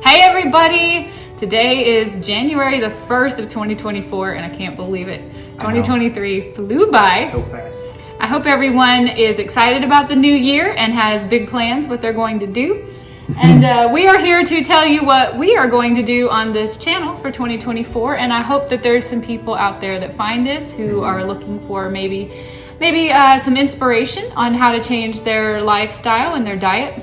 Hey everybody! Today is January the 1st of 2024 and I can't believe it. 2023 flew by. So fast. I hope everyone is excited about the new year and has big plans what they're going to do. And we are here to tell you what we are going to do on this channel for 2024. And I hope that there's some people out there that find this who are looking for maybe some inspiration on how to change their lifestyle and their diet.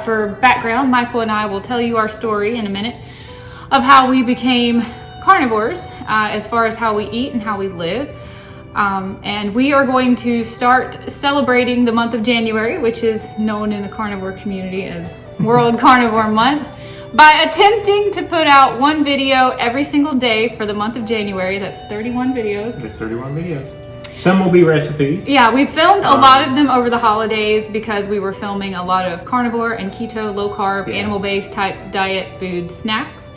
For background, Michael and I will tell you our story in a minute of how we became carnivores as far as how we eat and how we live. And we are going to start celebrating the month of January, which is known in the carnivore community as World Carnivore Month, by attempting to put out one video every single day for the month of January. That's 31 videos. There's 31 videos. Some will be recipes. Yeah, we filmed a lot of them over the holidays because we were filming a lot of carnivore and keto, low carb, animal-based type diet food snacks.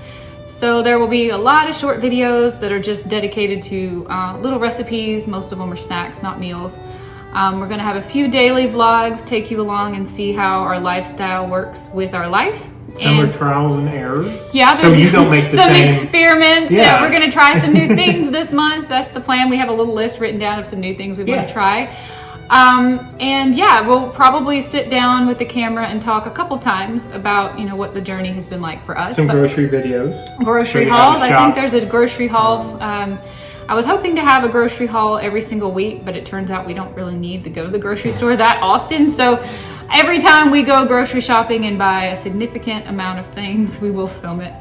So there will be a lot of short videos that are just dedicated to little recipes. Most of them are snacks, not meals. We're gonna have a few daily vlogs, take you along and see how our lifestyle works with our life. Some are trials and errors. Yeah, so you don't make the some same experiments. Yeah, we're gonna try some new things this month. That's the plan. We have a little list written down of some new things we want to try. And yeah, we'll probably sit down with the camera and talk a couple times about what the journey has been like for us. Some grocery videos. Grocery hauls. I think there's a grocery haul. I was hoping to have a grocery haul every single week, but it turns out we don't really need to go to the grocery store that often. So every time we go grocery shopping and buy a significant amount of things, we will film it.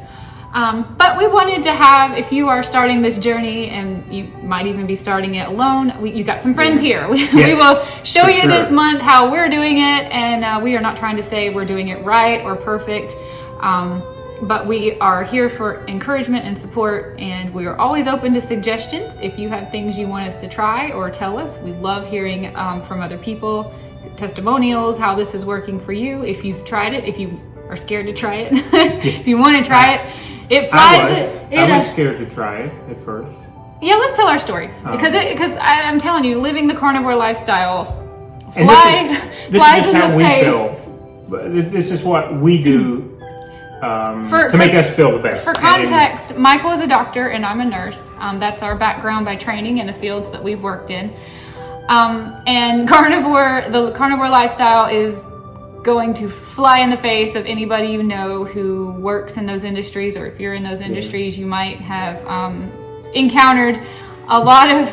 But we wanted to have, if you are starting this journey and you might even be starting it alone, you got some friends here. We will show you this month how we're doing it, and we are not trying to say we're doing it right or perfect, but we are here for encouragement and support, and we are always open to suggestions. If you have things you want us to try or tell us, we love hearing from other people, testimonials, how this is working for you. If you've tried it, if you are scared to try it, if you want to try it, it flies. I was scared to try it at first. Yeah, let's tell our story because I'm telling you, living the carnivore lifestyle flies this is in how the we face. feel. This is what we do to make us feel the best. For context, Michael is a doctor and I'm a nurse. That's our background by training in the fields that we've worked in. And the carnivore lifestyle is going to fly in the face of anybody you know who works in those industries, or if you're in those industries, you might have encountered a lot of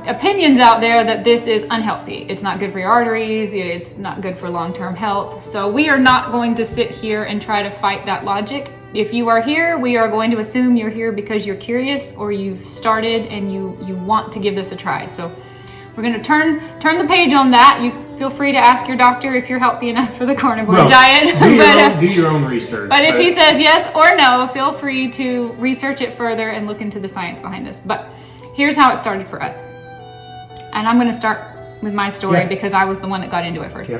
opinions out there that this is unhealthy. It's not good for your arteries. It's not good for long-term health. So we are not going to sit here and try to fight that logic. If you are here, we are going to assume you're here because you're curious or you've started and you want to give this a try. So we're going to turn the page on that. You feel free to ask your doctor if you're healthy enough for the carnivore diet. Do your own research. But if he says yes or no, feel free to research it further and look into the science behind this. But here's how it started for us. And I'm going to start with my story because I was the one that got into it first.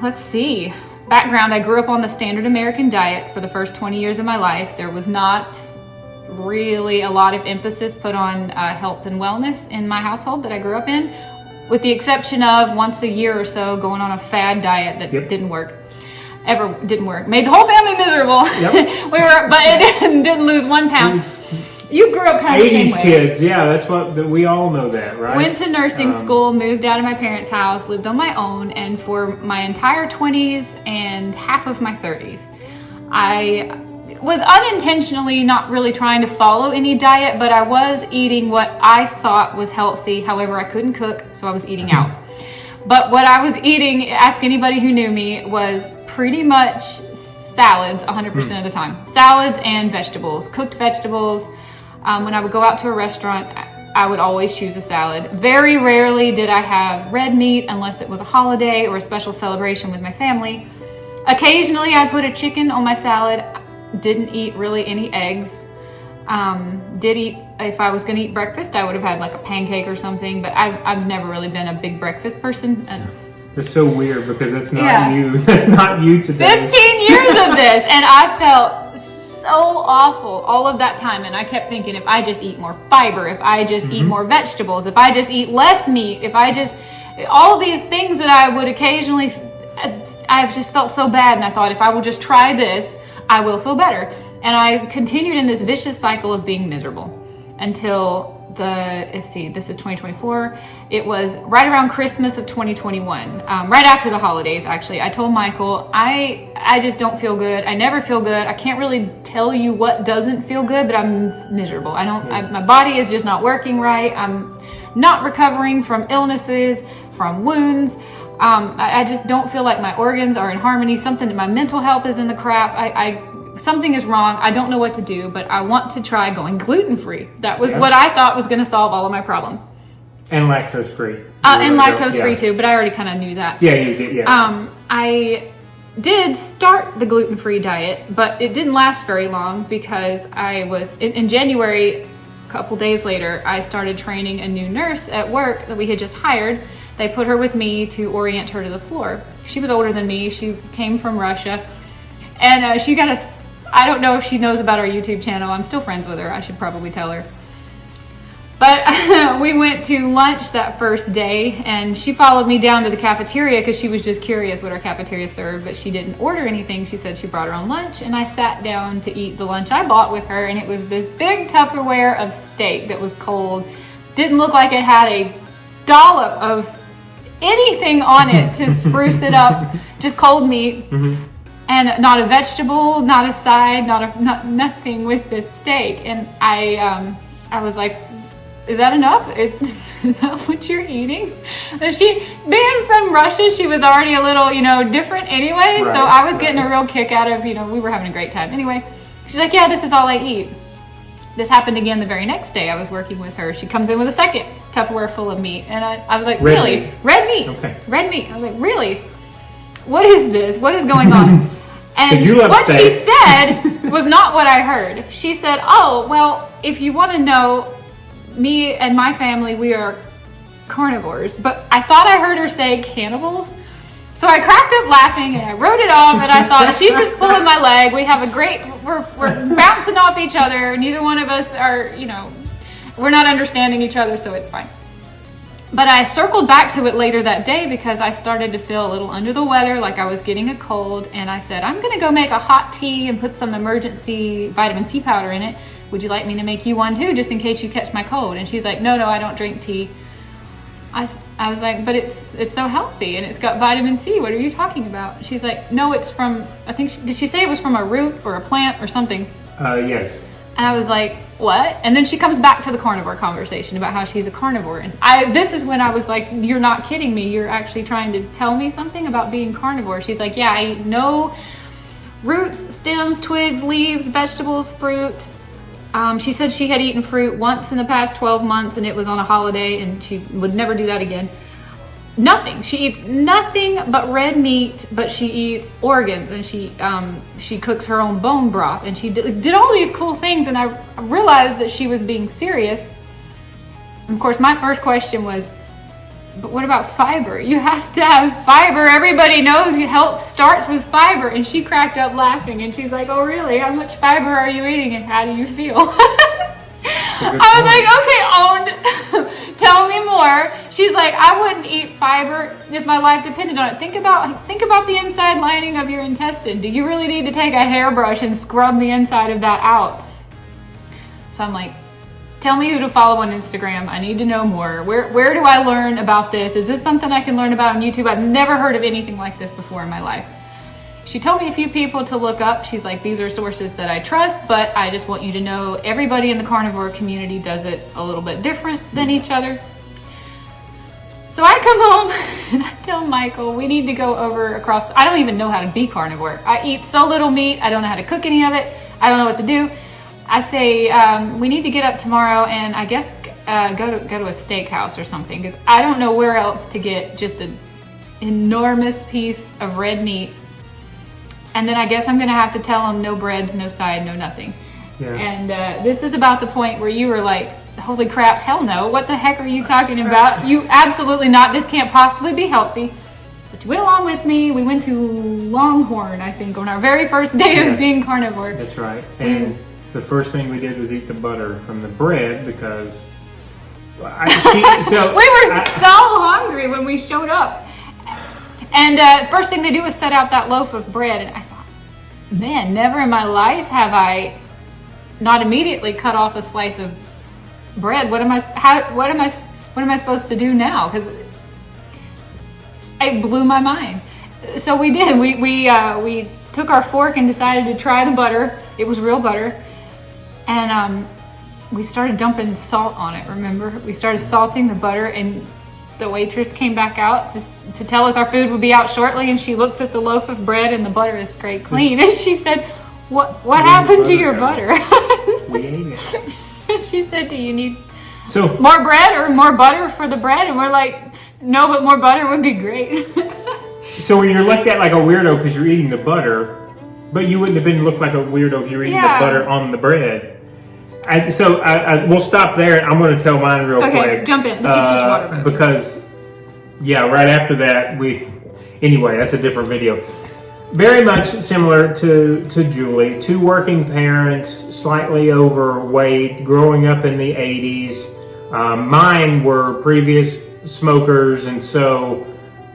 Let's see. Background, I grew up on the standard American diet for the first 20 years of my life. There was not really a lot of emphasis put on health and wellness in my household that I grew up in, with the exception of once a year or so going on a fad diet that didn't work. Made the whole family miserable. But it didn't lose 1 pound. You grew up kind of the same way. 80s kids, that's what we all know that, right? Went to nursing school, moved out of my parents' house, lived on my own, and for my entire 20s and half of my 30s, I was unintentionally not really trying to follow any diet, but I was eating what I thought was healthy. However, I couldn't cook, so I was eating out. But what I was eating, ask anybody who knew me, was pretty much salads 100% of the time. Salads and vegetables, cooked vegetables. When I would go out to a restaurant, I would always choose a salad. Very rarely did I have red meat unless it was a holiday or a special celebration with my family. Occasionally, I put a chicken on my salad. Didn't eat really any eggs. Did eat, if I was going to eat breakfast, I would have had like a pancake or something, but I've never really been a big breakfast person. That's so weird because that's not you. That's not you today. 15 years of this, and I felt so awful all of that time. And I kept thinking, if I just eat more fiber, if I just eat more vegetables, if I just eat less meat, if I just, all these things that I would occasionally I've just felt so bad, and I thought if I will just try this, I will feel better. And I continued in this vicious cycle of being miserable until this is 2024. It was right around Christmas of 2021, right after the holidays, actually. I told Michael, I just don't feel good. I never feel good. I can't really tell you what doesn't feel good, but I'm miserable. My body is just not working right. I'm not recovering from illnesses, from wounds. I just don't feel like my organs are in harmony. My mental health is in the crap. Something is wrong. I don't know what to do, but I want to try going gluten-free. That was what I thought was going to solve all of my problems. And lactose-free. And lactose-free too, but I already kind of knew that. Yeah, you did, yeah. I did start the gluten-free diet, but it didn't last very long because I was, in January, a couple days later, I started training a new nurse at work that we had just hired. They put her with me to orient her to the floor. She was older than me. She came from Russia. And she got I don't know if she knows about our YouTube channel. I'm still friends with her. I should probably tell her. But we went to lunch that first day, and she followed me down to the cafeteria because she was just curious what our cafeteria served, but she didn't order anything. She said she brought her own lunch, and I sat down to eat the lunch I bought with her, and it was this big Tupperware of steak that was cold. Didn't look like it had a dollop of anything on it to spruce it up. Just cold meat. Mm-hmm. And not a vegetable, not a side, nothing with this steak. And I was like, is that enough? Is that what you're eating? And she, being from Russia, she was already a little, different anyway. Right, so I was getting a real kick out of, we were having a great time. Anyway, she's like, yeah, this is all I eat. This happened again the very next day I was working with her. She comes in with a second Tupperware full of meat. And I was like, really? Red meat? Okay. Red meat. I was like, really? What is this? What is going on? And what she said was not what I heard. She said, oh, well, if you want to know, me and my family, we are carnivores. But I thought I heard her say cannibals. So I cracked up laughing and I wrote it off, and I thought, she's just pulling my leg. We have we're bouncing off each other. Neither one of us are, we're not understanding each other, so it's fine. But I circled back to it later that day because I started to feel a little under the weather, like I was getting a cold. And I said, I'm going to go make a hot tea and put some emergency vitamin C powder in it. Would you like me to make you one too, just in case you catch my cold? And she's like, no, I don't drink tea. I was like, but it's so healthy and it's got vitamin C. What are you talking about? She's like, no, it's from, did she say it was from a root or a plant or something? Yes. And I was like, what? And then she comes back to the carnivore conversation about how she's a carnivore. And this is when I was like, you're not kidding me. You're actually trying to tell me something about being carnivore. She's like, yeah, I eat no roots, stems, twigs, leaves, vegetables, fruit. She said she had eaten fruit once in the past 12 months and it was on a holiday and she would never do that again. Nothing. She eats nothing but red meat, but she eats organs, and she cooks her own bone broth, and she did all these cool things, and I realized that she was being serious. And of course, my first question was, but what about fiber? You have to have fiber. Everybody knows health starts with fiber. And she cracked up laughing, and she's like, oh really? How much fiber are you eating, and how do you feel? I was like, okay, owned. Tell me more. She's like, I wouldn't eat fiber if my life depended on it. Think about the inside lining of your intestine. Do you really need to take a hairbrush and scrub the inside of that out? So I'm like, tell me who to follow on Instagram. I need to know more. Where do I learn about this? Is this something I can learn about on YouTube? I've never heard of anything like this before in my life. She told me a few people to look up. She's like, these are sources that I trust, but I just want you to know everybody in the carnivore community does it a little bit different than each other. So I come home and I tell Michael, we need to go over across. I don't even know how to be carnivore. I eat so little meat. I don't know how to cook any of it. I don't know what to do. I say, we need to get up tomorrow and I guess go to a steakhouse or something, because I don't know where else to get just an enormous piece of red meat. And then I guess I'm going to have to tell them no breads, no side, no nothing. Yeah. And this is about the point where you were like, holy crap, hell no. What the heck are you talking about? You absolutely not. This can't possibly be healthy. But you went along with me. We went to Longhorn, I think, on our very first day of being carnivore. That's right. And the first thing we did was eat the butter from the bread because we were so hungry when we showed up. And first thing they do is set out that loaf of bread, and I thought, man, never in my life have I not immediately cut off a slice of bread. What am I supposed to do now? Because it blew my mind. So we did. We took our fork and decided to try the butter. It was real butter, and we started dumping salt on it. Remember, we started salting the butter, and the waitress came back out to tell us our food would be out shortly. And she looks at the loaf of bread, and the butter is scraped clean. And she said, "What happened to your butter?" We ate it. She said, "Do you need more bread or more butter for the bread?" And we're like, "No, but more butter would be great." So when you're looked at like a weirdo because you're eating the butter, but you wouldn't have been looked like a weirdo if you're eating the butter on the bread. We'll stop there. I'm going to tell mine real quick. Okay, jump in. This is just water. Because, right after that, anyway, that's a different video. Very much similar to Julie. Two working parents, slightly overweight, growing up in the 80s. Mine were previous smokers, and so,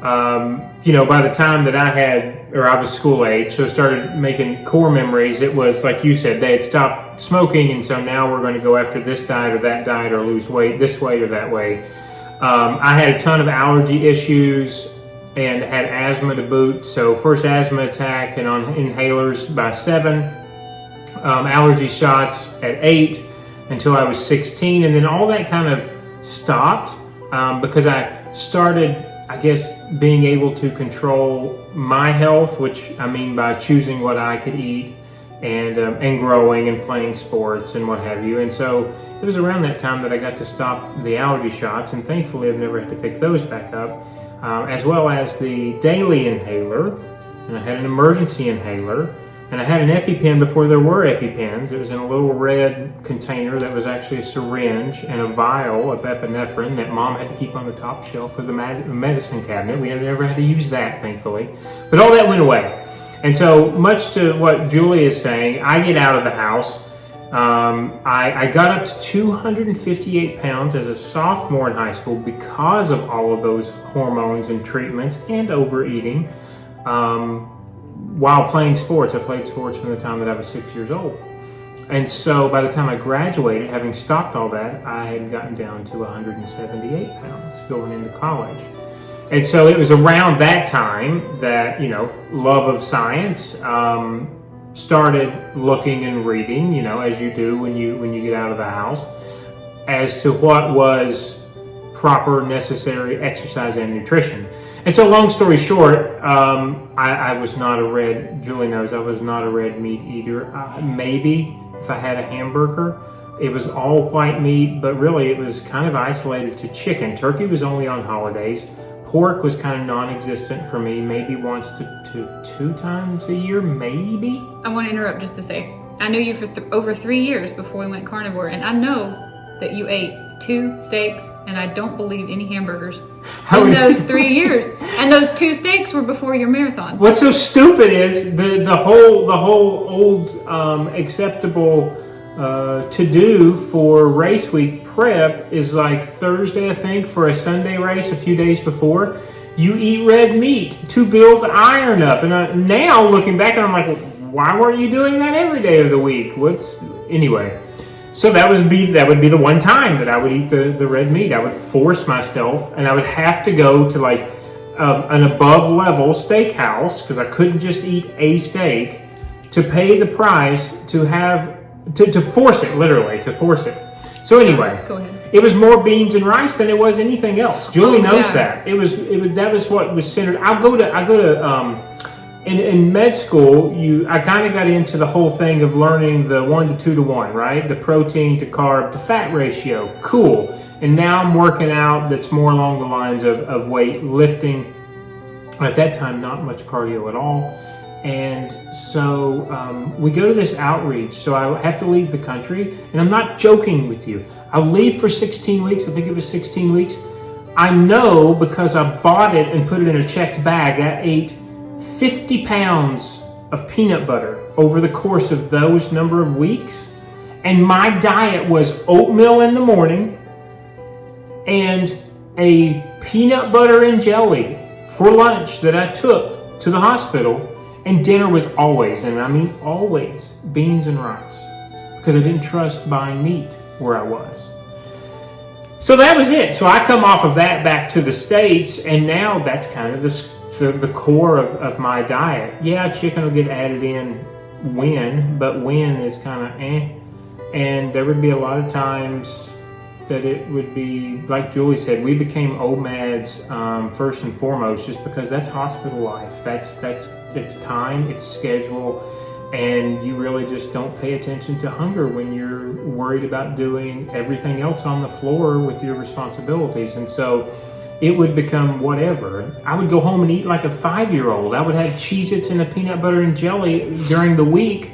by the time that I was school age, so started making core memories, it was like you said, they had stopped smoking, and so now we're going to go after this diet or that diet or lose weight this way or that way. I had a ton of allergy issues and had asthma to boot. So first asthma attack and on inhalers by 7, allergy shots at 8 until I was 16. And then all that kind of stopped because I started, I guess, being able to control my health, which I mean by choosing what I could eat and growing and playing sports and what have you. And so it was around that time that I got to stop the allergy shots, and thankfully I've never had to pick those back up, as well as the daily inhaler, and I had an emergency inhaler, and I had an EpiPen before there were EpiPens. It was in a little red container that was actually a syringe and a vial of epinephrine that Mom had to keep on the top shelf of the medicine cabinet. We never had to use that, thankfully. But all that went away. And so, much to what Julie is saying, I get out of the house. I got up to 258 pounds as a sophomore in high school because of all of those hormones and treatments and overeating. While playing sports, I played sports from the time that I was 6 years old. And so by the time I graduated, having stopped all that, I had gotten down to 178 pounds going into college. And so it was around that time that, love of science, started looking and reading, as you do when you get out of the house, as to what was proper, necessary exercise and nutrition. And so, long story short, I was not Julie knows I was not a red meat eater. Maybe if I had a hamburger, it was all white meat, but really it was kind of isolated to chicken. Turkey was only on holidays. Pork was kind of non-existent for me, maybe once to 2 times a year, maybe. I want to interrupt just to say, I knew you for over 3 years before we went carnivore, and I know that you ate 2 steaks, and I don't believe any hamburgers in those 3 years. And those 2 steaks were before your marathon. What's so stupid is the whole old acceptable to do for race week prep is like Thursday, I think, for a Sunday race a few days before. You eat red meat to build iron up. And now looking back, and I'm like, why weren't you doing that every day of the week? Anyway? So that would be the one time that I would eat the red meat. I would force myself, and I would have to go to like an above level steakhouse because I couldn't just eat a steak to pay the price to force it, literally to force it. So anyway, go ahead. It was more beans and rice than it was anything else. Julie knows that. That was what was centered. I go to in med school, I kind of got into the whole thing of learning the 1 to 2 to 1, right? The protein to carb to fat ratio. Cool. And now I'm working out that's more along the lines of weight lifting. At that time, not much cardio at all. And so we go to this outreach. So I have to leave the country. And I'm not joking with you. I'll leave for 16 weeks. I think it was 16 weeks. I know because I bought it and put it in a checked bag. I ate 50 pounds of peanut butter over the course of those number of weeks. And my diet was oatmeal in the morning and a peanut butter and jelly for lunch that I took to the hospital, and dinner was always, and I mean always, beans and rice, because I didn't trust buying meat where I was. So that was it. So I come off of that back to the States, and now that's kind of the core of my diet. Yeah, chicken will get added in but when is kind of And there would be a lot of times that it would be, like Julie said, we became OMADs first and foremost, just because that's hospital life. That's it's time, it's schedule, and you really just don't pay attention to hunger when you're worried about doing everything else on the floor with your responsibilities. And so it would become whatever. I would go home and eat like a 5-year-old. I would have Cheez-Its and a peanut butter and jelly during the week.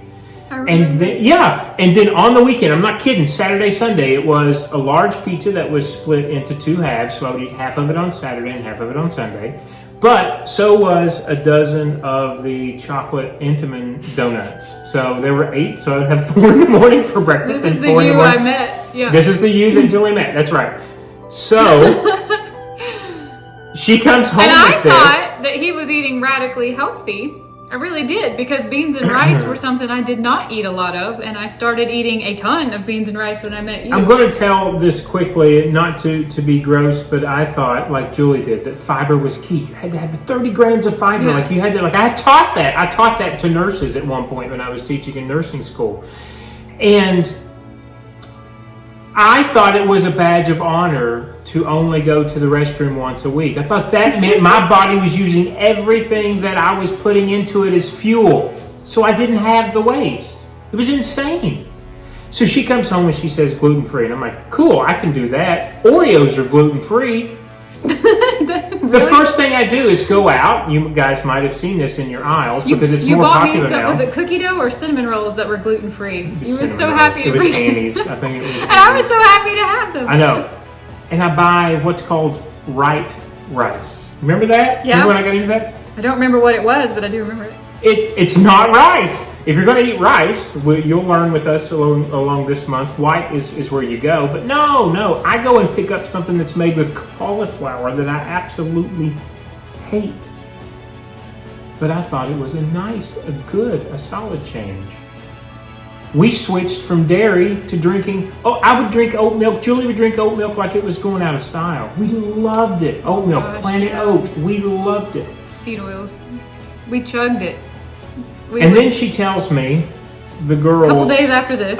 And then on the weekend, I'm not kidding, Saturday, Sunday, it was a large pizza that was split into 2 halves. So I would eat half of it on Saturday and half of it on Sunday. But so was a dozen of the chocolate Entenmann donuts. So there were 8. So I'd have 4 in the morning for breakfast. This is the you I met. Yeah. This is the you that Julie met. That's right. So she comes home and with this. And I thought that he was eating radically healthy. I really did, because beans and rice were something I did not eat a lot of, and I started eating a ton of beans and rice when I met you. I'm going to tell this quickly, not to be gross, but I thought, like Julie did, that fiber was key. You had to have the 30 grams of fiber. Yeah. Like you had to, like I taught that. I taught that to nurses at one point when I was teaching in nursing school. And I thought it was a badge of honor to only go to the restroom once a week. I thought that meant my body was using everything that I was putting into it as fuel. So I didn't have the waste. It was insane. So she comes home and she says gluten-free. And I'm like, cool, I can do that. Oreos are gluten-free. The first thing I do is go out. You guys might have seen this in your aisles because it's more popular now. Was it cookie dough or cinnamon rolls that were gluten-free? You were so happy to It was Annie's. I think it was And I was so happy to have them. I know. And I buy what's called Right rice. Remember that? Yeah. Remember when I got into that? I don't remember what it was, but I do remember it. It's not rice. If you're going to eat rice, you'll learn with us along this month. White is where you go. But no. I go and pick up something that's made with cauliflower that I absolutely hate. But I thought it was a solid change. We switched from dairy to drinking. Oh, I would drink oat milk. Julie would drink oat milk like it was going out of style. We loved it. Oat milk, Planet Oat. We loved it. Seed oils. We chugged it. Then she tells me, the girls. A couple days after this.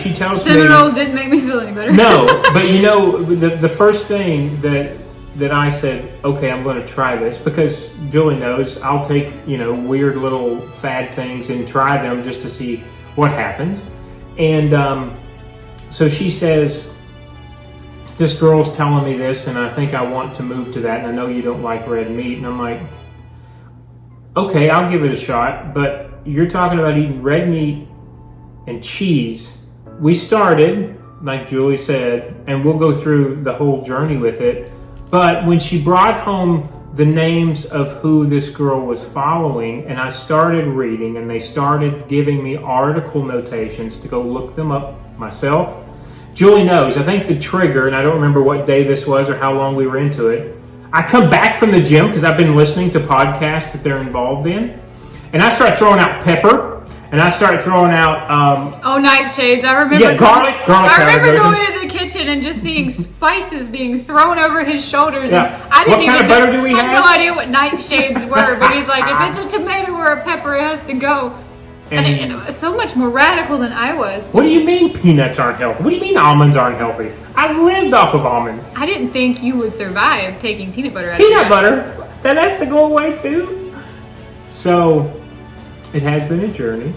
She tells me. Cinnamon rolls didn't make me feel any better. No, but the first thing that I said, okay, I'm going to try this, because Julie knows I'll take, weird little fad things and try them just to see what happens. And so she says, this girl's telling me this, and I think I want to move to that, and I know you don't like red meat. And I'm like, okay, I'll give it a shot, but you're talking about eating red meat and cheese. We started, like Julie said, and we'll go through the whole journey with it, but when she brought home the names of who this girl was following, and I started reading, and they started giving me article notations to go look them up myself. Julie knows, I think the trigger, and I don't remember what day this was or how long we were into it, I come back from the gym because I've been listening to podcasts that they're involved in, and I start throwing out pepper, and I start throwing out nightshades. I remember. Yeah, garlic. I remember going into the kitchen and just seeing spices being thrown over his shoulders. Yeah. And I didn't What kind of butter do we have? I had no idea what nightshades were, but he's like, if it's a tomato or a pepper, it has to go. And it was so much more radical than I was. What do you mean peanuts aren't healthy? What do you mean almonds aren't healthy? I lived off of almonds. I didn't think you would survive taking peanut butter out Peanut butter? That has to go away too? So, it has been a journey.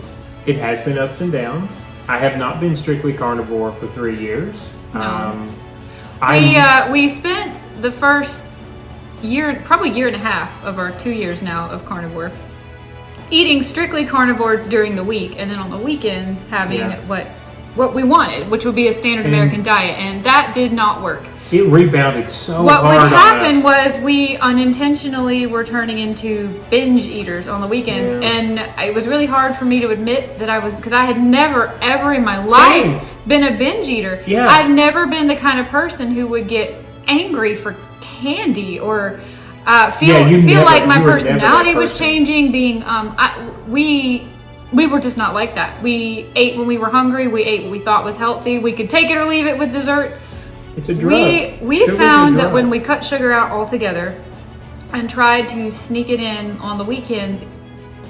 It has been ups and downs. I have not been strictly carnivore for 3 years. No. We spent the first year, probably year and a half of our 2 years now of carnivore, eating strictly carnivore during the week, and then on the weekends having what we wanted, which would be a standard American diet, and that did not work. It rebounded so hard. What would happen was we unintentionally were turning into binge eaters on the weekends, and it was really hard for me to admit that I was, because I had never ever in my life been a binge eater. Yeah. I've never been the kind of person who would get angry for candy or feel like my you were never personality that was person. changing. Being we were just not like that. We ate when we were hungry. We ate what we thought was healthy. We could take it or leave it with dessert. It's a drug. We Sugar's a found that drug. when we cut sugar out altogether and tried to sneak it in on the weekends,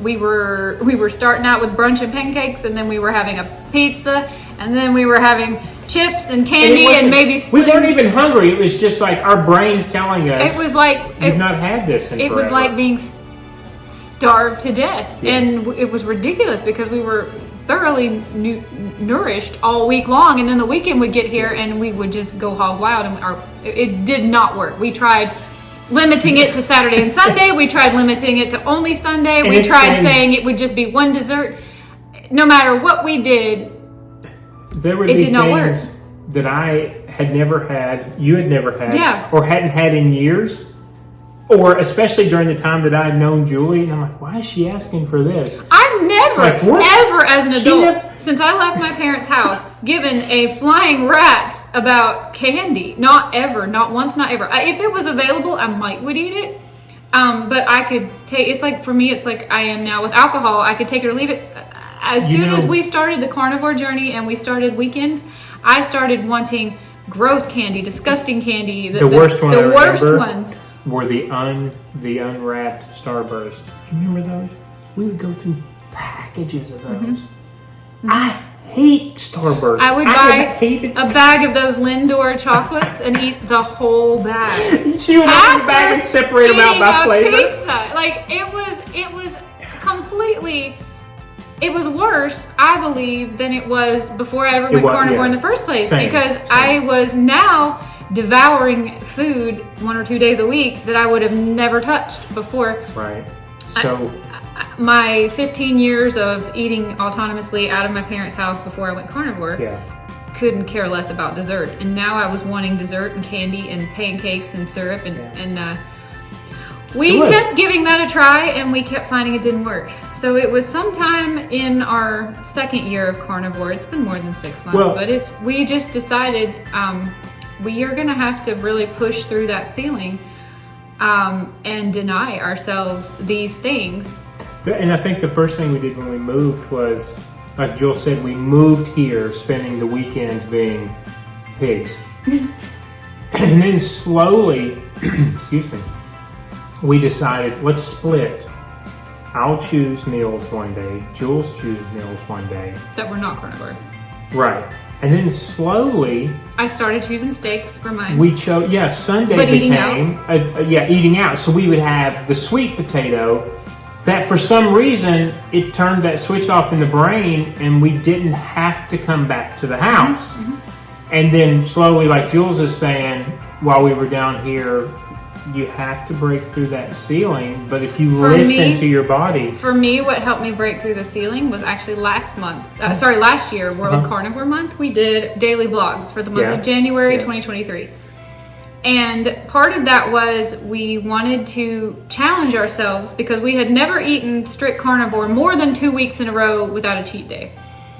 we were starting out with brunch and pancakes, and then we were having a pizza, and then we were having chips and candy and maybe we splitting. weren't even hungry. It was just like our brains telling us It was like you've not had this in it forever. was like being starved to death, Yeah. and it was ridiculous because we were thoroughly nourished all week long, and then the weekend would get here and we would just go hog wild, and it did not work. We tried limiting it to Saturday and Sunday. We tried limiting it to only Sunday. We tried saying it would just be one dessert. No matter what we did, there would it be did not work. things that I had never had, you had never had, Yeah. or hadn't had in years, or especially during the time that I had known Julie, and I'm like, why is she asking for this? I've never, Like, what? ever as an She adult, never- since I left my parents' house, given a flying rat's about candy. Not ever, not once, not ever. If it was available, I would eat it. But I could take, it's like, for me, it's like I am now with alcohol. I could take it or leave it. As soon as we started the carnivore journey and we started weekends, I started wanting gross candy, disgusting candy. The worst one I The worst remember ones. were the unwrapped Starburst. Do you remember those? We would go through packages of those. I hate Starburst. I would have buy hated a bag of those Lindor chocolates and eat the whole bag. She would open the bag and separate them out by flavor. Pizza. Like it was completely. It was worse, I believe, than it was before I ever went carnivore in the first place. Same, because same. I was now devouring food 1 or 2 days a week that I would have never touched before. Right. So My 15 years of eating autonomously out of my parents' house before I went carnivore. yeah. Couldn't care less about dessert, and now I was wanting dessert and candy and pancakes and syrup, and we kept giving that a try, and we kept finding it didn't work. So it was sometime in our second year of carnivore. It's been more than 6 months, but we just decided we are going to have to really push through that ceiling and deny ourselves these things. And I think the first thing we did when we moved was, like Jill said, we moved here, spending the weekends being pigs. And then slowly, excuse me, we decided, let's split. I'll choose meals one day, Jules choose meals one day. That we're not carnivore. Right. And then slowly, I started choosing steaks for mine. we chose, Sunday But eating became, eating out. So we would have the sweet potato that for some reason, it turned that switch off in the brain and we didn't have to come back to the house. And then slowly, like Jules is saying, while we were down here, you have to break through that ceiling. But if you listen to your body. For me, what helped me break through the ceiling was actually last year, World Carnivore Month. We did daily vlogs for the month of January 2023. And part of that was we wanted to challenge ourselves because we had never eaten strict carnivore more than 2 weeks in a row without a cheat day.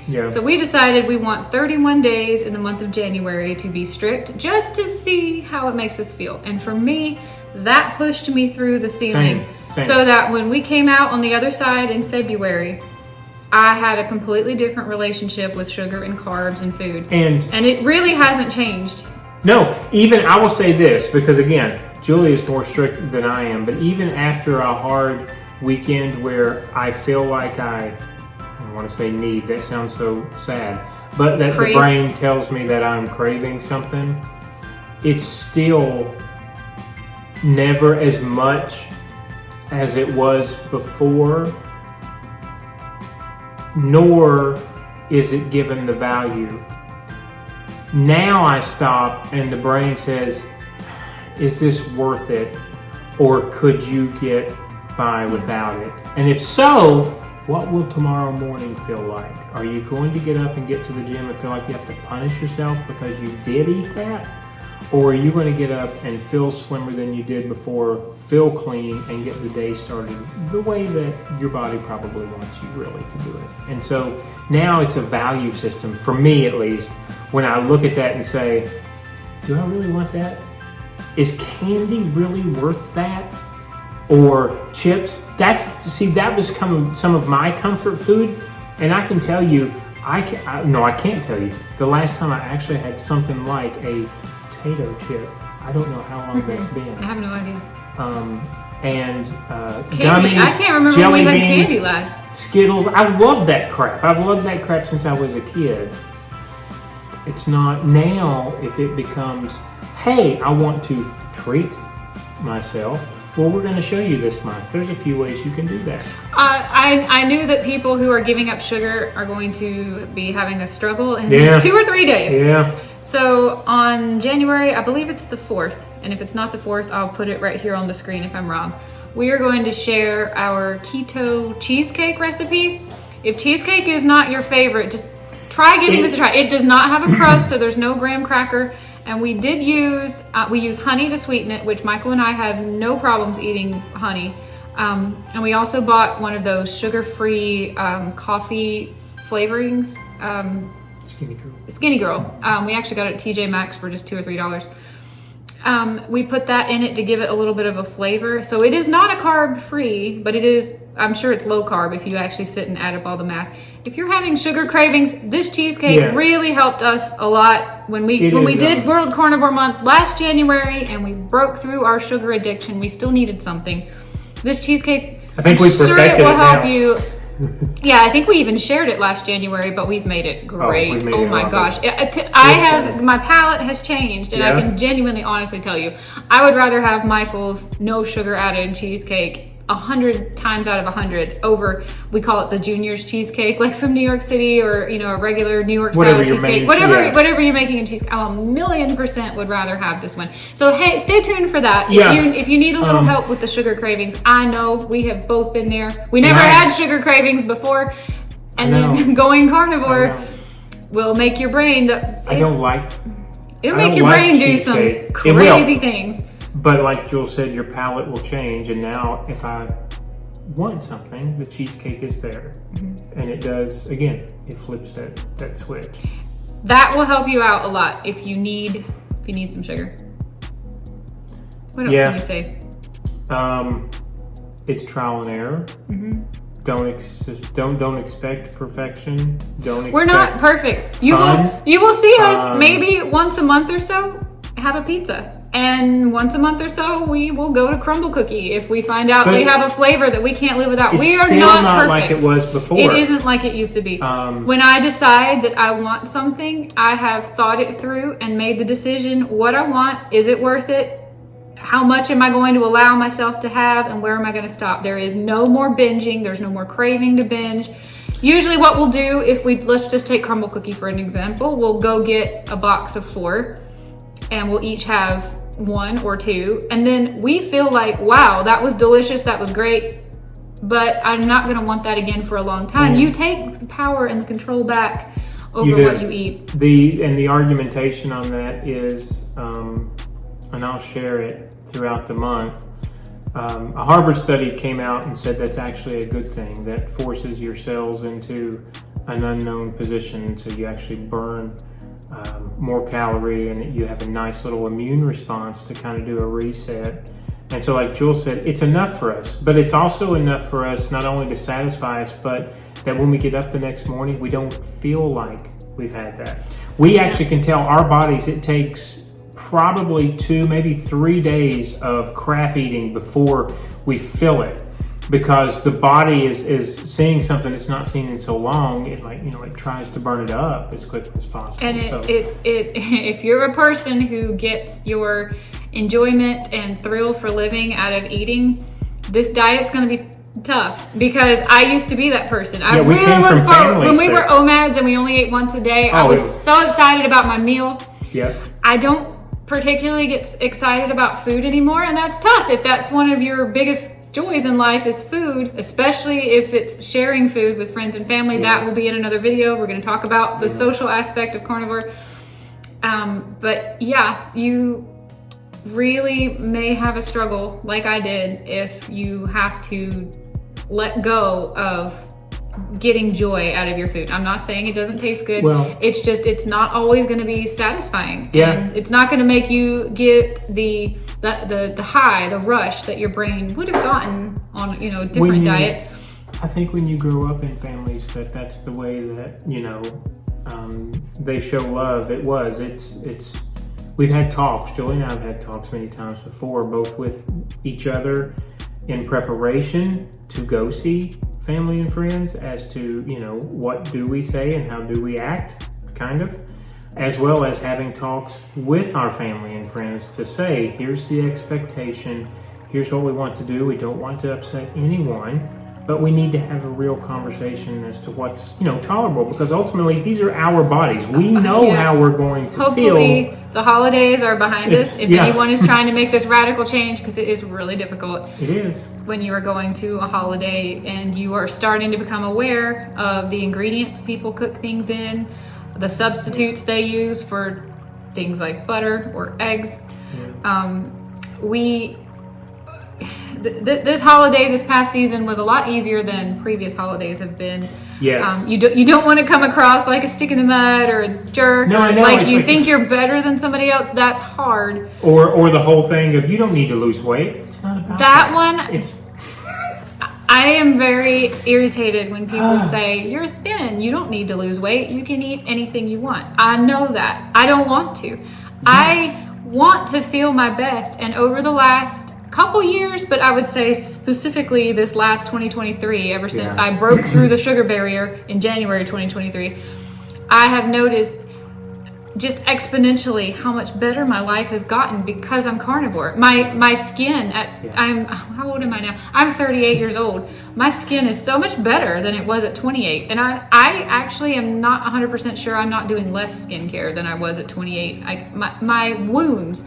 Yeah. So we decided we want 31 days in the month of January to be strict just to see how it makes us feel. And for me, that pushed me through the ceiling. Same. So that when we came out on the other side in February, I had a completely different relationship with sugar and carbs and food. And it really hasn't changed. No, even I will say this, because again, Julie is more strict than I am, but even after a hard weekend where I feel like I want to say need, that sounds so sad, but that the brain tells me that I'm craving something, it's still never as much as it was before, nor is it given the value. Now I stop and the brain says, is this worth it? Or could you get by without it? And if so, what will tomorrow morning feel like? Are you going to get up and get to the gym and feel like you have to punish yourself because you did eat that? Or are you going to get up and feel slimmer than you did before, feel clean, and get the day started the way that your body probably wants you really to do it? And so now it's a value system, for me at least, when I look at that and say, do I really want that? Is candy really worth that? or chips. That was some of my comfort food, and I can tell you, I can't tell you the last time I actually had something like a potato chip. I don't know how long that's been. I have no idea. And candy. gummies, I can't remember jelly when we had beans, candy last. Skittles. I love that crap. I've loved that crap since I was a kid. It's not now. If it becomes, hey, I want to treat myself. Well, we're going to show you this month. There's a few ways you can do that. I knew that people who are giving up sugar are going to be having a struggle in 2 or 3 days. Yeah. So on January, I believe it's the 4th, and if it's not the 4th, I'll put it right here on the screen if I'm wrong. We are going to share our keto cheesecake recipe. If cheesecake is not your favorite, just try giving this a try. It does not have a crust, so there's no graham cracker. And we did use, honey to sweeten it, which Michael and I have no problems eating honey. And we also bought one of those sugar-free coffee flavorings. Skinny Girl. We actually got it at TJ Maxx for just $2 or $3. We put that in it to give it a little bit of a flavor. So it is not a carb-free, but it is, I'm sure it's low carb if you actually sit and add up all the math. If you're having sugar cravings, this cheesecake really helped us a lot when we did World Carnivore Month last January and we broke through our sugar addiction. We still needed something. This cheesecake, I think we perfected it will help now. you. Yeah, I think we even shared it last January, but we've made it great. Oh my gosh. My palate has changed, and I can genuinely, honestly tell you, I would rather have Michael's no sugar added cheesecake 100 times out of 100 over, we call it the Junior's cheesecake, like from New York City, or a regular New York style cheesecake. Whatever you're making in cheesecake, I 1,000,000% would rather have this one. So hey, stay tuned for that. Yeah. If you need a little help with the sugar cravings, I know we have both been there. We never had sugar cravings before, and then going carnivore will make your brain. It'll make your brain do some crazy things. But like Jules said, your palate will change, and now if I want something, the cheesecake is there. And it does, again, it flips that switch. That will help you out a lot if you need some sugar. What else can we say? It's trial and error. Don't expect perfection. We're not perfect. You will see us maybe once a month or so have a pizza. And once a month or so, we will go to Crumble Cookie if we find out we have a flavor that we can't live without. We are not perfect. Like it was before. It isn't like it used to be. When I decide that I want something, I have thought it through and made the decision. What I want, is it worth it? How much am I going to allow myself to have? And where am I going to stop? There is no more binging. There's no more craving to binge. Usually what we'll do, let's just take Crumble Cookie for an example. We'll go get a box of 4 and we'll each have 1 or 2, and then we feel like, wow, that was delicious, that was great, but I'm not going to want that again for a long time. You take the power and the control back over what you eat. The argumentation on that is, and I'll share it throughout the month, a Harvard study came out and said that's actually a good thing. That forces your cells into an unknown position, so you actually burn more calorie, and you have a nice little immune response to kind of do a reset. And so like Jules said, it's enough for us, but it's also enough for us not only to satisfy us, but that when we get up the next morning, we don't feel like we've had that. We actually can tell our bodies it takes probably 2, maybe 3 days of crap eating before we feel it. Because the body is seeing something it's not seen in so long, it tries to burn it up as quickly as possible. And if you're a person who gets your enjoyment and thrill for living out of eating, this diet's going to be tough, because I used to be that person. I really look forward when we were OMADs and we only ate once a day. I was so excited about my meal. Yeah. I don't particularly get excited about food anymore, and that's tough. If that's one of your biggest joys in life is food, especially if it's sharing food with friends and family. That will be in another video. We're going to talk about the social aspect of carnivore. But yeah, you really may have a struggle like I did if you have to let go of getting joy out of your food. I'm not saying it doesn't taste good. Well, it's just, it's not always going to be satisfying. Yeah. And it's not going to make you get the high, the rush that your brain would have gotten on, you know, a different diet. I think when you grow up in families that's the way that, you know, they show love. We've had talks. Julie and I have had talks many times before, both with each other in preparation to go see family and friends, as to, you know, what do we say and how do we act, kind of, as well as having talks with our family and friends to say, here's the expectation, here's what we want to do. We don't want to upset anyone, but we need to have a real conversation as to what's, you know, tolerable, because ultimately these are our bodies. We know how we're going to Hopefully, feel. the holidays are behind us. If anyone is trying to make this radical change, because it is really difficult. It is. When you are going to a holiday and you are starting to become aware of the ingredients people cook things in, the substitutes they use for things like butter or eggs. This holiday, this past season, was a lot easier than previous holidays have been. Yes. You don't want to come across like a stick in the mud or a jerk. No, I know. Like you think you're better than somebody else. That's hard. Or the whole thing of, you don't need to lose weight. It's not about that. I am very irritated when people say, you're thin, you don't need to lose weight, you can eat anything you want. I know that. I don't want to. Yes. I want to feel my best. And over the last couple years, but I would say specifically this last 2023, ever since I broke through the sugar barrier in January 2023, I have noticed just exponentially how much better my life has gotten because I'm carnivore. My skin how old am I now? I'm 38 years old. My skin is so much better than it was at 28. And I actually am not 100% sure I'm not doing less skincare than I was at 28. My wounds,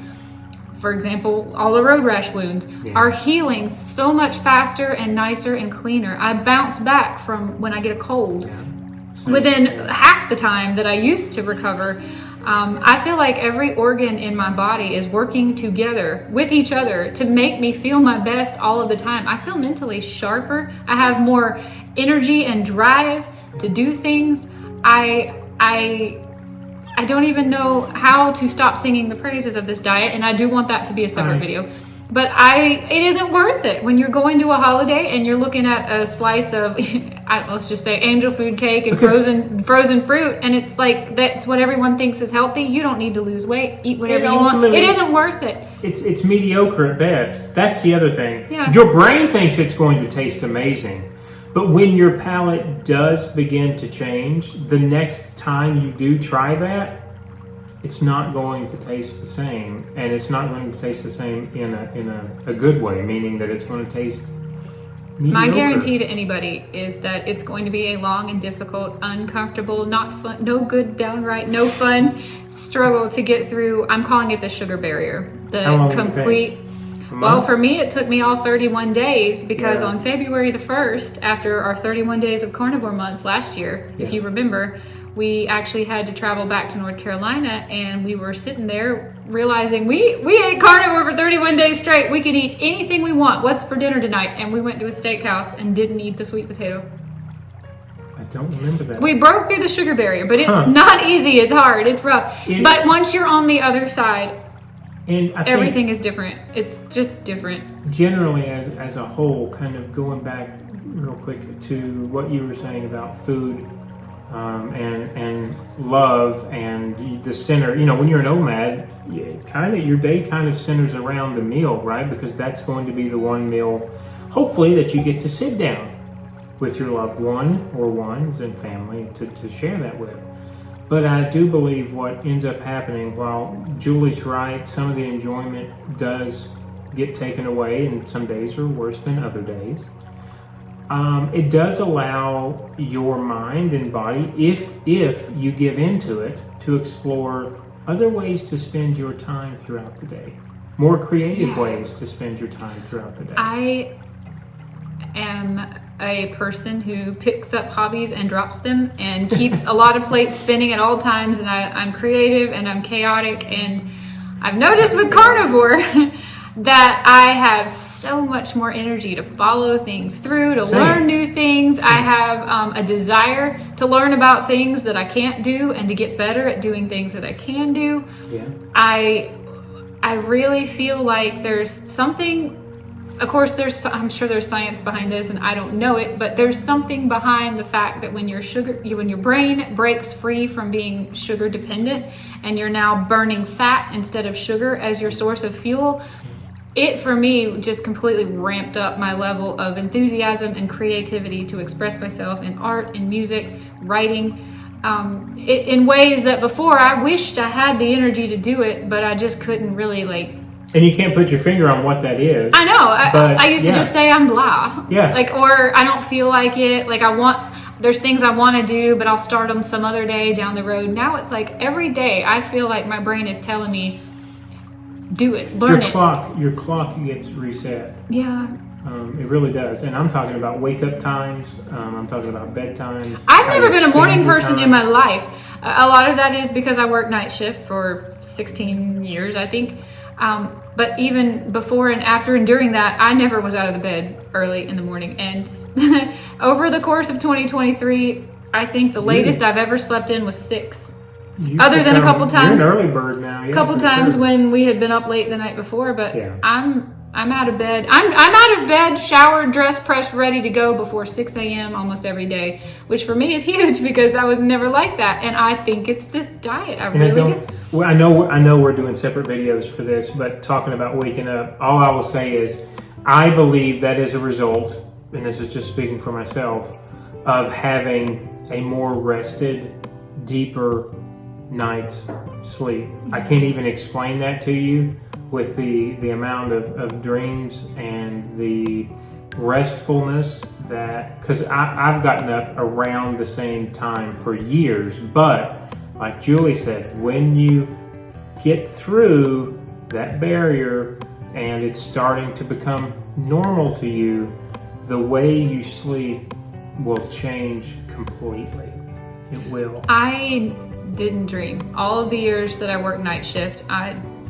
for example, all the road rash wounds are healing so much faster and nicer and cleaner. I bounce back from when I get a cold within half the time that I used to recover. I feel like every organ in my body is working together with each other to make me feel my best all of the time. I feel mentally sharper. I have more energy and drive to do things. I don't even know how to stop singing the praises of this diet, and I do want that to be a separate video. But it isn't worth it when you're going to a holiday and you're looking at a slice of, let's just say, angel food cake and frozen fruit, and it's like, that's what everyone thinks is healthy. You don't need to lose weight. Eat whatever you want. It isn't worth it. It's mediocre at best. That's the other thing. Yeah. Your brain thinks it's going to taste amazing. But when your palate does begin to change, the next time you do try that, it's not going to taste the same. And it's not going to taste the same in a good way, meaning that it's going to taste mediocre. My guarantee to anybody is that it's going to be a long and difficult, uncomfortable, not fun, no good, downright, no fun struggle to get through. I'm calling it the sugar barrier. How long complete. Well, for me, it took me all 31 days because on February the 1st, after our 31 days of Carnivore Month last year, if you remember, we actually had to travel back to North Carolina, and we were sitting there realizing we ate carnivore for 31 days straight. We can eat anything we want. What's for dinner tonight? And we went to a steakhouse and didn't eat the sweet potato. I don't remember that. We broke through the sugar barrier, but it's not easy. It's hard. It's rough. But once you're on the other side, and I think everything is different. It's just different. Generally, as a whole, kind of going back real quick to what you were saying about food and love and the center. You know, when you're a nomad, your day kind of centers around the meal, right? Because that's going to be the one meal, hopefully, that you get to sit down with your loved one or ones and family to share that with. But I do believe what ends up happening, while Julie's right, some of the enjoyment does get taken away, and some days are worse than other days. It does allow your mind and body, if you give into it, to explore other ways to spend your time throughout the day. More creative ways to spend your time throughout the day. I am a person who picks up hobbies and drops them and keeps a lot of plates spinning at all times, and I'm creative and I'm chaotic, and I've noticed with carnivore that I have so much more energy to follow things through, to learn new things. I have a desire to learn about things that I can't do and to get better at doing things that I can do. Yeah. I really feel like there's something, of course I'm sure there's science behind this and I don't know it, but there's something behind the fact that when when your brain breaks free from being sugar dependent and you're now burning fat instead of sugar as your source of fuel, it for me just completely ramped up my level of enthusiasm and creativity to express myself in art, in music, writing, in ways that before I wished I had the energy to do it, but I just couldn't really And you can't put your finger on what that is. I know. I used to just say I'm blah. Yeah. Or I don't feel like it. There's things I want to do, but I'll start them some other day down the road. Now it's like every day I feel like my brain is telling me, do it, learn it. Your clock gets reset. Yeah. It really does. And I'm talking about wake up times. I'm talking about bedtimes. I've never been a morning person in my life. A lot of that is because I worked night shift for 16 years, I think. But even before and after and during that, I never was out of the bed early in the morning. And over the course of 2023, I think the latest I've ever slept in was 6. Other than a couple times. You're an early bird now. Yeah, a couple times when we had been up late the night before, but yeah. I'm out of bed. I'm out of bed, showered, dressed, pressed, ready to go before 6 a.m. almost every day, which for me is huge because I was never like that. And I think it's this diet. I really do. Well, I know we're doing separate videos for this, but talking about waking up, all I will say is I believe that is a result, and this is just speaking for myself, of having a more rested, deeper night's sleep. I can't even explain that to you with the amount of dreams and the restfulness that, because I've gotten up around the same time for years, but like Julie said, when you get through that barrier and it's starting to become normal to you, the way you sleep will change completely. It will. I didn't dream. All of the years that I worked night shift,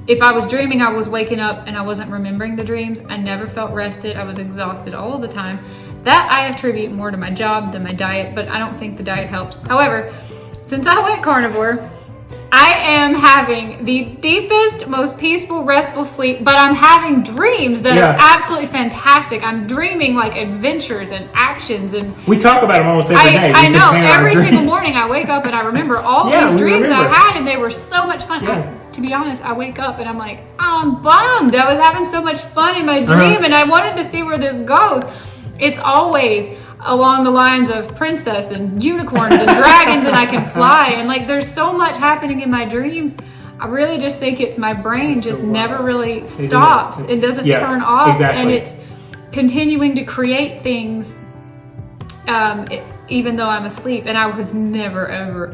if I was dreaming, I was waking up and I wasn't remembering the dreams. I never felt rested. I was exhausted all of the time. That I attribute more to my job than my diet, but I don't think the diet helped. However, since I went carnivore, I am having the deepest, most peaceful, restful sleep, but I'm having dreams that are absolutely fantastic. I'm dreaming like adventures and actions, and we talk about them almost every day. I know. Every single morning I wake up and I remember all these dreams I had, and they were so much fun. To be honest, I wake up and I'm like, I'm bummed. I was having so much fun in my dream, and I wanted to see where this goes. It's always along the lines of princess and unicorns and dragons and I can fly, and like there's so much happening in my dreams. I really just think it's my brain just never really stops. It doesn't turn off, and it's continuing to create things even though I'm asleep. And I was never ever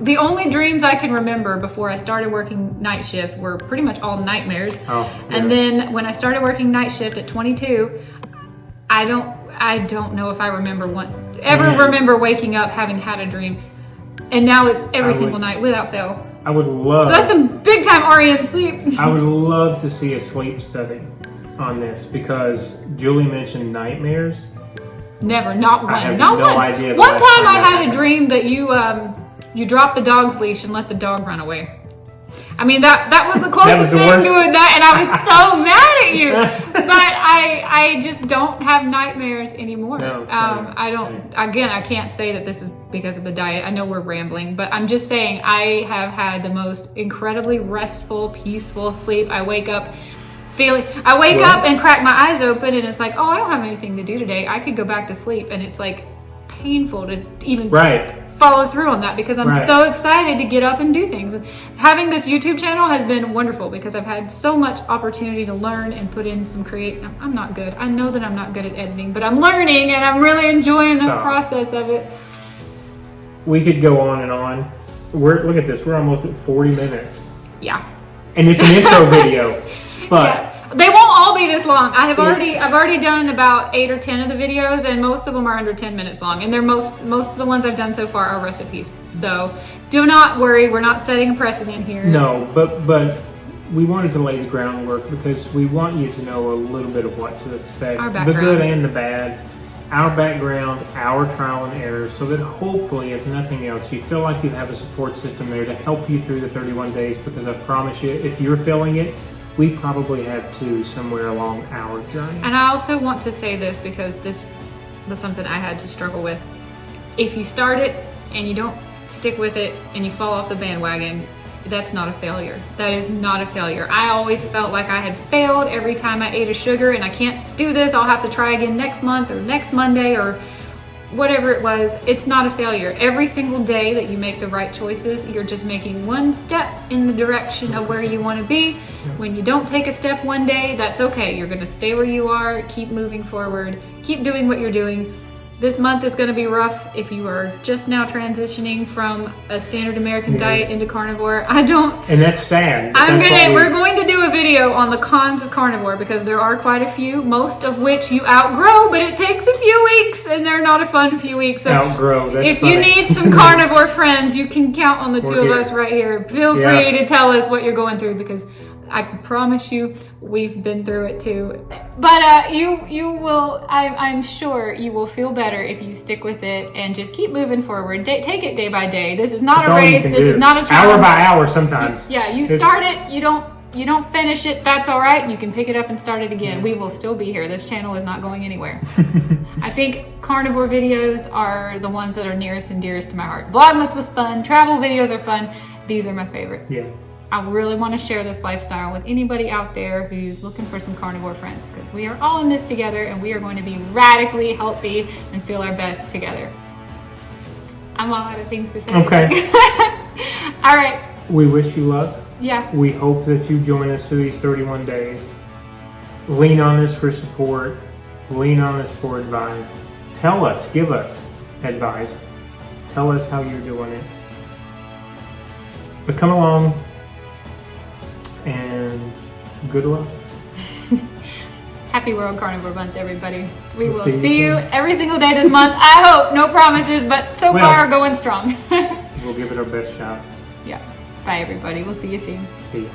the only dreams I can remember before I started working night shift were pretty much all nightmares. And then when I started working night shift at 22, I don't know if I remember remember waking up having had a dream. And now it's every single night without fail. I would love. So that's some big time REM sleep. I would love to see a sleep study on this because Julie mentioned nightmares. Never, not one. I have not no one. idea. One time I had a dream that you dropped the dog's leash and let the dog run away. I mean, that was the closest thing to a night, and I was so mad at you. But I just don't have nightmares anymore. No, I don't. Again, I can't say that this is because of the diet. I know we're rambling, but I'm just saying I have had the most incredibly restful, peaceful sleep. I wake up and crack my eyes open, and it's like, oh, I don't have anything to do today. I could go back to sleep, and it's like painful to even follow through on that because I'm so excited to get up and do things. And having this YouTube channel has been wonderful because I've had so much opportunity to learn and put in some I'm not good. I know that I'm not good at editing, but I'm learning and I'm really enjoying the process of it. We could go on and on. Look at this. We're almost at 40 minutes. Yeah. And it's an intro video, but they won't all be this long. I've already done about 8 or 10 of the videos, and most of them are under 10 minutes long. And they're most of the ones I've done so far are recipes. So do not worry, we're not setting a precedent here. No, but we wanted to lay the groundwork because we want you to know a little bit of what to expect. Our The background. good and the bad. Our background, our trial and error, so that hopefully, if nothing else, you feel like you have a support system there to help you through the 31 days, because I promise you, if you're feeling it, we probably have too somewhere along our journey. And I also want to say this because this was something I had to struggle with. If you start it and you don't stick with it and you fall off the bandwagon, that's not a failure. That is not a failure. I always felt like I had failed every time I ate a sugar and I can't do this. I'll have to try again next month or next Monday or whatever it was. It's not a failure. Every single day that you make the right choices, you're just making one step in the direction of where you want to be. When you don't take a step one day, that's okay. You're going to stay where you are, keep moving forward, keep doing what you're doing. This month is going to be rough if you are just now transitioning from a standard American diet into carnivore. And that's sad. We're going to do a video on the cons of carnivore because there are quite a few, most of which you outgrow, but it takes a few weeks and they're not a fun few weeks. So outgrow. That's if funny. you need some carnivore friends, you can count on the two of us right here. Feel free to tell us what you're going through because I can promise you we've been through it too. But you will, I'm sure you will feel better if you stick with it and just keep moving forward. Take it day by day. This is not a race. This is not a challenge. Hour by hour sometimes. You start it, you don't finish it, that's all right. You can pick it up and start it again. Yeah. We will still be here. This channel is not going anywhere. I think carnivore videos are the ones that are nearest and dearest to my heart. Vlogmas was fun. Travel videos are fun. These are my favorite. Yeah. I really want to share this lifestyle with anybody out there who's looking for some carnivore friends because we are all in this together and we are going to be radically healthy and feel our best together. I'm all out of things to say. Okay. All right. We wish you luck. Yeah. We hope that you join us through these 31 days. Lean on us for support. Lean on us for advice. Tell us, give us advice. Tell us how you're doing it. But come along and good luck. Happy World Carnivore Month, everybody. We will see you every single day this month. I hope. No promises, but so far going strong. We'll give it our best shot. Yeah. Bye, everybody. We'll see you soon. See you.